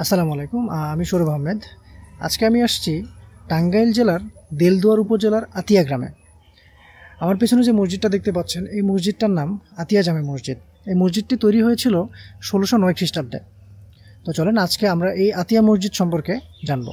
আসসালামু আলাইকুম। আমি সৌরভ আহমেদ। আজকে আমি আসছি টাঙ্গাইল জেলার দেলদুয়ার উপজেলার আতিয়া গ্রামে। আমার পেছনে যে মসজিদটা দেখতে পাচ্ছেন, এই মসজিদটার নাম আতিয়া জামে মসজিদ। এই মসজিদটি তৈরি হয়েছিল 1609 খ্রিস্টাব্দে। তো চলেন আজকে আমরা এই আতিয়া মসজিদ সম্পর্কে জানব।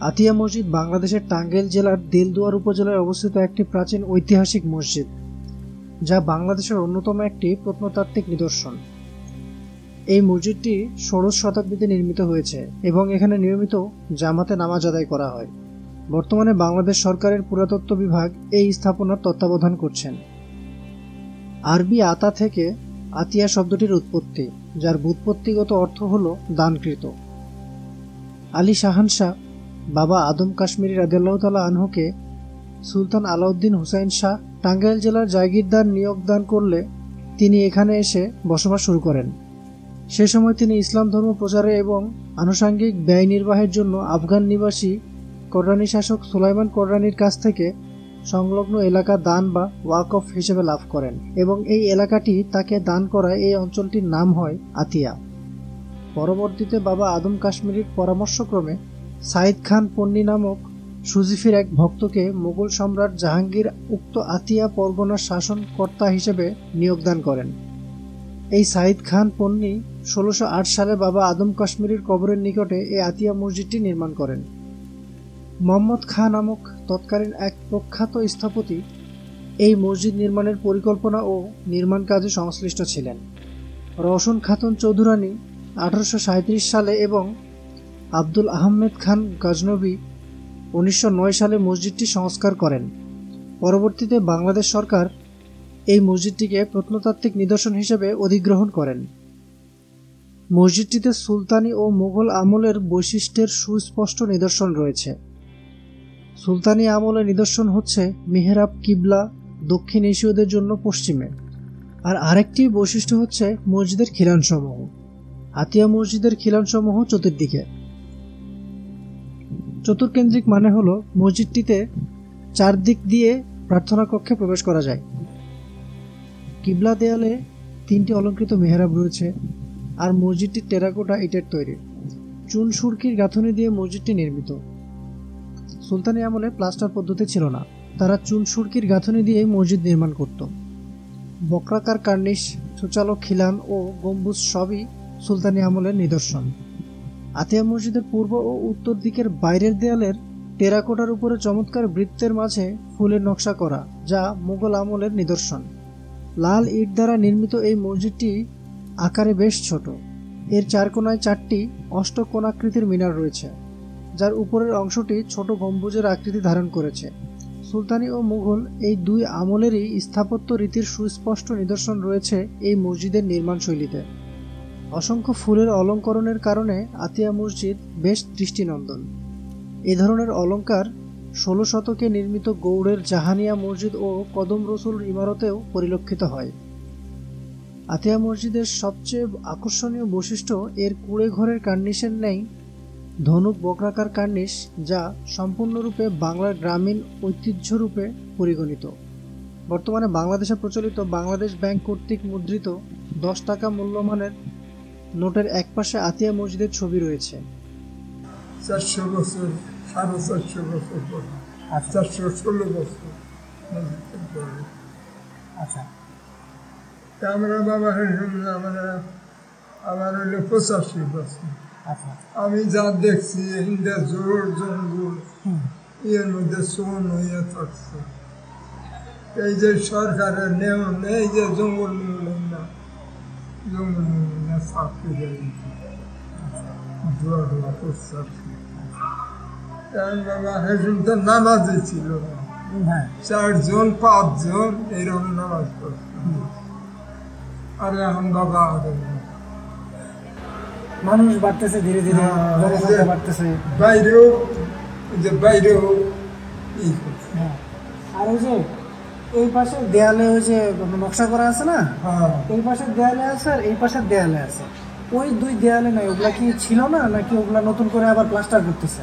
আতিয়া মসজিদ বাংলাদেশের টাঙ্গাইল জেলার দেলদুয়ার উপজেলায় অবস্থিত একটি প্রাচীন ঐতিহাসিক মসজিদ, যা বাংলাদেশের অন্যতম একটি প্রত্নতাত্ত্বিক নিদর্শন। এই মসজিদটি ষোড়শ শতাব্দীতে নির্মিত হয়েছে এবং এখানে নিয়মিত জামাতে নামাজ আদায় করা হয়। বর্তমানে বাংলাদেশ সরকারের পুরাতত্ত্ব বিভাগ এই স্থাপনার তত্ত্বাবধান করছেন। আরবি আতা থেকে আতিয়া শব্দটির উৎপত্তি, যার ব্যুৎপত্তিগত অর্থ হল দানকৃত। আলী শাহানশাহ বাবা আদম কাশ্মীরি রাদিয়াল্লাহু তাআলা আনহুকে সুলতান আলাউদ্দিন হুসাইন শাহ টাঙ্গাইল জেলার জাগিরদার নিয়োগ দান করলে তিনি এখানে এসে বসবাস শুরু করেন। সে সময় তিনি ইসলাম ধর্ম প্রচারে এবং আনুষঙ্গিক ব্যয় নির্বাহের জন্য আফগান নিবাসী কররানী শাসক সুলাইমান কররানীর কাছ থেকে সংলগ্ন এলাকা দান বা ওয়াকফ হিসেবে লাভ করেন এবং এই এলাকাটি তাকে দান করায় এই অঞ্চলটির নাম হয় আতিয়া। পরবর্তীতে বাবা আদম কাশ্মীরির পরামর্শক্রমে সাইদ খান পন্নী নামক সুজিফির এক ভক্তকে মোগল সম্রাট জাহাঙ্গীর উক্ত আতিয়া পরগনার শাসনকর্তা হিসেবে নিয়োগদান করেন। এই সাইদ খান পন্নী 1608 সালে বাবা আদম কাশ্মীরির কবরের নিকটে এই আতিয়া মসজিদটি নির্মাণ করেন। মোহাম্মদ খাঁ নামক তৎকালীন এক প্রখ্যাত স্থপতি এই মসজিদ নির্মাণের পরিকল্পনা ও নির্মাণ কাজে সংশ্লিষ্ট ছিলেন। রওশন খাতুন চৌধুরানী 1837 সালে এবং আব্দুল আহমেদ খান গজনবী 1909 সালে মসজিদটি সংস্কার করেন। পরবর্তীতে বাংলাদেশ সরকার এই মসজিদটিকে প্রত্নতাত্ত্বিক নিদর্শন হিসেবে অধিগ্রহণ করেন। মসজিদটিতে সুলতানি ও মুঘল আমলের বৈশিষ্ট্যের সুস্পষ্ট নিদর্শন রয়েছে। সুলতানি আমলের নিদর্শন হচ্ছে মিহরাব কিবলা দক্ষিণ এশীয়দের জন্য পশ্চিমে, আর আরেকটি বৈশিষ্ট্য হচ্ছে মসজিদের খিলানসমূহ। আতিয়া মসজিদের খিলানসমূহ চতুর্দিকে। চতুর্কেন্দ্রিক মানে হলো মসজিদটিতে চারদিক দিয়ে প্রার্থনা কক্ষে প্রবেশ করা যায়। কিবলা দেয়ালে 3টি অলঙ্কৃত মেহরাব রয়েছে, আর মসজিদটি টেরাকোটা ইটের তৈরি। চুন সুরকির গাঁথনি দিয়ে মসজিদটি নির্মিত। সুলতানি আমলে প্লাস্টার পদ্ধতি ছিল না, তারা চুন সুরকির গাঁথনি দিয়ে মসজিদ নির্মাণ করত। বক্রাকার কার্নিশ, সুচালো খিলান ও গম্বুজ সবই সুলতানি আমলের নিদর্শন। আতিয়া মসজিদের পূর্ব ও উত্তর দিকের বাইরের দেয়ালের টেরাকোটার উপরে চমৎকার বৃত্তের মাঝে ফুলের নকশা করা, যা মুঘল আমলের নিদর্শন। লাল ইট দ্বারা নির্মিত এই মসজিদটি আকারে বেশ ছোট। এর 4 কোণায় 4টি অষ্টকোণাকৃতির মিনার রয়েছে, যার উপরের অংশটি ছোট গম্বুজের আকৃতি ধারণ করেছে। সুলতানি ও মুঘল এই দুই আমলেরই স্থাপত্য রীতির সুস্পষ্ট নিদর্শন রয়েছে এই মসজিদের নির্মাণ শৈলীতে। অসংখ্য ফুলের অলঙ্করণের কারণে আতিয়া মসজিদ বেশ দৃষ্টিনন্দন। এ ধরনের অলঙ্কার 16 শতকে নির্মিত গৌড়ের জাহানিয়া মসজিদ ও কদম রসুল ইমারতেও পরিলক্ষিত হয়। আতিয়া মসজিদের সবচেয়ে আকর্ষণীয় বৈশিষ্ট্য এর কুঁড়ে ঘরের কার্নিশের নেই ধনুক বক্রাকার কার্নিশ, যা সম্পূর্ণরূপে বাংলার গ্রামীণ ঐতিহ্যরূপে পরিগণিত। বর্তমানে বাংলাদেশে প্রচলিত বাংলাদেশ ব্যাংক কর্তৃক মুদ্রিত 10 টাকা মূল্যমানের নোটের একপাশে আতিয়া মসজিদের ছবি রয়েছে। 400 বছর, 450 বছর পরে, 416 বছর। আচ্ছা, আমরা বাবা আমার হইলো 85 বছর। আচ্ছা, আমি যা দেখছি ইন্ডিয়া জোর জঙ্গল এর মধ্যে সোন হইয়া থাকছে। এই যে সরকারের নিয়ম, এই যে জঙ্গল মিললেন না, জঙ্গল মিললেন না, চাকরি দেয় দোয়া করছে আর কি। কারণ বাবা হেসুন তো নামাজই ছিল না, 4 জন 5 জন এইরকম নামাজ পড়ছে। আর এখন বাবা মানুষ বাড়তেছে ধীরে ধীরে, জনসংখ্যা বাড়তেছে, বাইরেও ই করছে। আর ওই যে এই পাশের দেয়ালে ওই যে নকশা করা আছে না, এই পাশের দেয়ালে আছে আর এই পাশের দেয়ালে আছে। ওই 2 দেয়ালে নাই, ওগুলা কি ছিল না নাকি ওগুলা নতুন করে আবার প্লাস্টার করতেছে?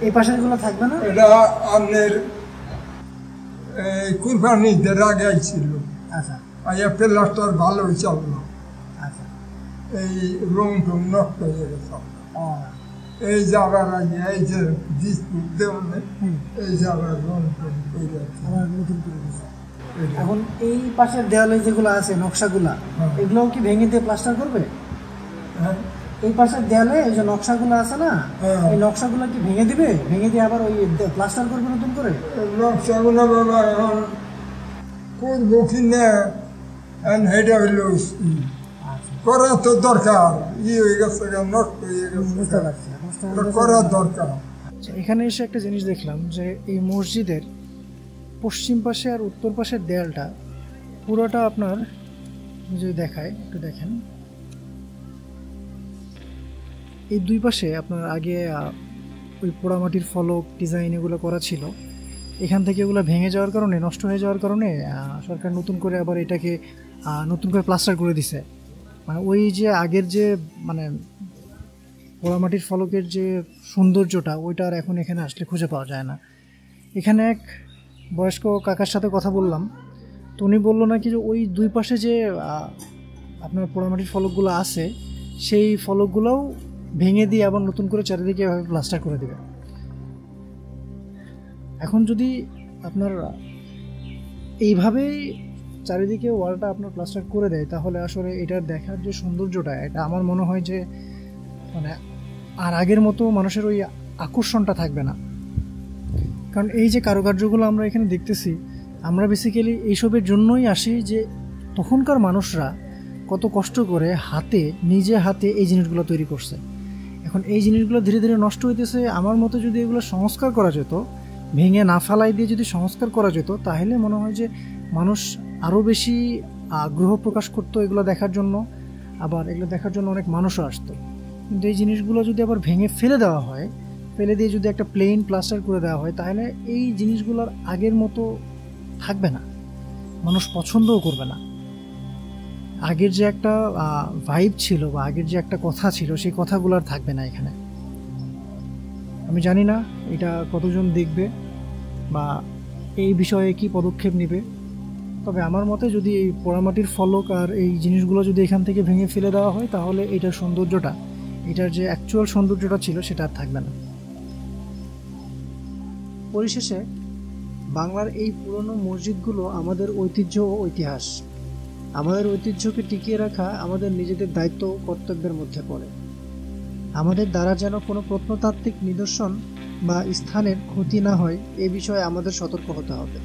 এই পাশের গুলো থাকবে না? এটা আপনার কুরবানিদের আগে ছিল। আচ্ছা, আইয়া প্লাস্টার ভালোই চললো। আচ্ছা, এই রং টং নষ্ট হয়ে গেছে। এই যাবার আগে এই যে ডিসপুট দেওয়া, এই যাবার রং টং নতুন করে দিচ্ছে। এখন এই পাশের দেওয়ালে যেগুলো আছে নকশাগুলা, এগুলো কি ভেঙে দিয়ে প্লাস্টার করবে? এই পাশের দেয়ালে এই যে নকশাগুলো আছে না, এই নকশাগুলো কি ভেঙে দিবে? ভেঙে দিয়ে আবার ওই প্লাস্টার করবে নতুন করে? নকশাগুলো বাবা এখন করবো কি না, এটা হইল করা তো দরকার। হয়ে গেছে, নষ্ট হয়ে গেছে, করার দরকার। এখানে এসে একটা জিনিস দেখলাম যে এই মসজিদের পশ্চিম পাশে আর উত্তর পাশের দেয়ালটা পুরোটা আপনার যদি দেখায়, একটু দেখেন, এই 2 পাশে আপনার আগে ওই পোড়ামাটির ফলক ডিজাইন এগুলো করা ছিল। এখান থেকে এগুলো ভেঙে যাওয়ার কারণে, নষ্ট হয়ে যাওয়ার কারণে সরকার নতুন করে আবার এটাকে নতুন করে প্লাস্টার করে দিছে। মানে ওই যে আগের যে মানে পোড়ামাটির ফলকের যে সৌন্দর্যটা, ওইটা আর এখন এখানে আসলে খুঁজে পাওয়া যায় না। এখানে এক বয়স্ক কাকার সাথে কথা বললাম, তো উনি বললো নাকি যে ওই 2 পাশে যে আপনার পোড়ামাটির ফলকগুলো আছে, সেই ফলকগুলোও ভেঙে দিয়ে আবার নতুন করে চারিদিকে এভাবে প্লাস্টার করে দেবে। এখন যদি আপনার এইভাবেই চারিদিকে ওয়ালটা আপনার প্লাস্টার করে দেয়, তাহলে আসলে এটার দেখার যে সৌন্দর্যটা, এটা আমার মনে হয় যে মানে আর আগের মতো মানুষের ওই আকর্ষণটা থাকবে না। কারণ এই যে কারুকার্যগুলো আমরা এখানে দেখতেছি, আমরা বেসিক্যালি এইসবের জন্যই আসি যে তখনকার মানুষরা কত কষ্ট করে নিজে হাতে এই জিনিসগুলো তৈরি করছে। এখন এই জিনিসগুলো ধীরে ধীরে নষ্ট হইতেছে। আমার মতো যদি এগুলো সংস্কার করা যেত, ভেঙে না ফেলাই দিয়ে যদি সংস্কার করা যেত, তাহলে মনে হয় যে মানুষ আরও বেশি আগ্রহ প্রকাশ করতো এগুলো দেখার জন্য, আবার এগুলো দেখার জন্য অনেক মানুষও আসতো। কিন্তু এই জিনিসগুলো যদি আবার ভেঙে ফেলে দেওয়া হয়, ফেলে দিয়ে যদি একটা প্লেন প্লাস্টার করে দেওয়া হয়, তাহলে এই জিনিসগুলোর আগের মতো থাকবে না, মানুষ পছন্দও করবে না। আগের যে একটা ভাইব ছিল বা আগের যে একটা কথা ছিল, সেই কথাগুলো আর থাকবে না এখানে। আমি জানি না এটা কতজন দেখবে বা এই বিষয়ে কি পদক্ষেপ নেবে, তবে আমার মতে যদি এই পোড়ামাটির ফলক আর এই জিনিসগুলো যদি এখান থেকে ভেঙে ফেলে দেওয়া হয়, তাহলে এটার সৌন্দর্যটা, এটার যে অ্যাকচুয়াল সৌন্দর্যটা ছিল, সেটা আর থাকবে না। পরিশেষে বাংলার এই পুরনো মসজিদগুলো আমাদের ঐতিহ্য ও ইতিহাস। আমাদের ঐতিহ্যকে টিকিয়ে রাখা আমাদের নিজেদের দায়িত্ব ও কর্তব্যের মধ্যে পড়ে। আমাদের দ্বারা যেন কোনো প্রত্নতাত্ত্বিক নিদর্শন বা স্থানের ক্ষতি না হয়, এ বিষয়ে আমাদের সতর্ক হতে হবে।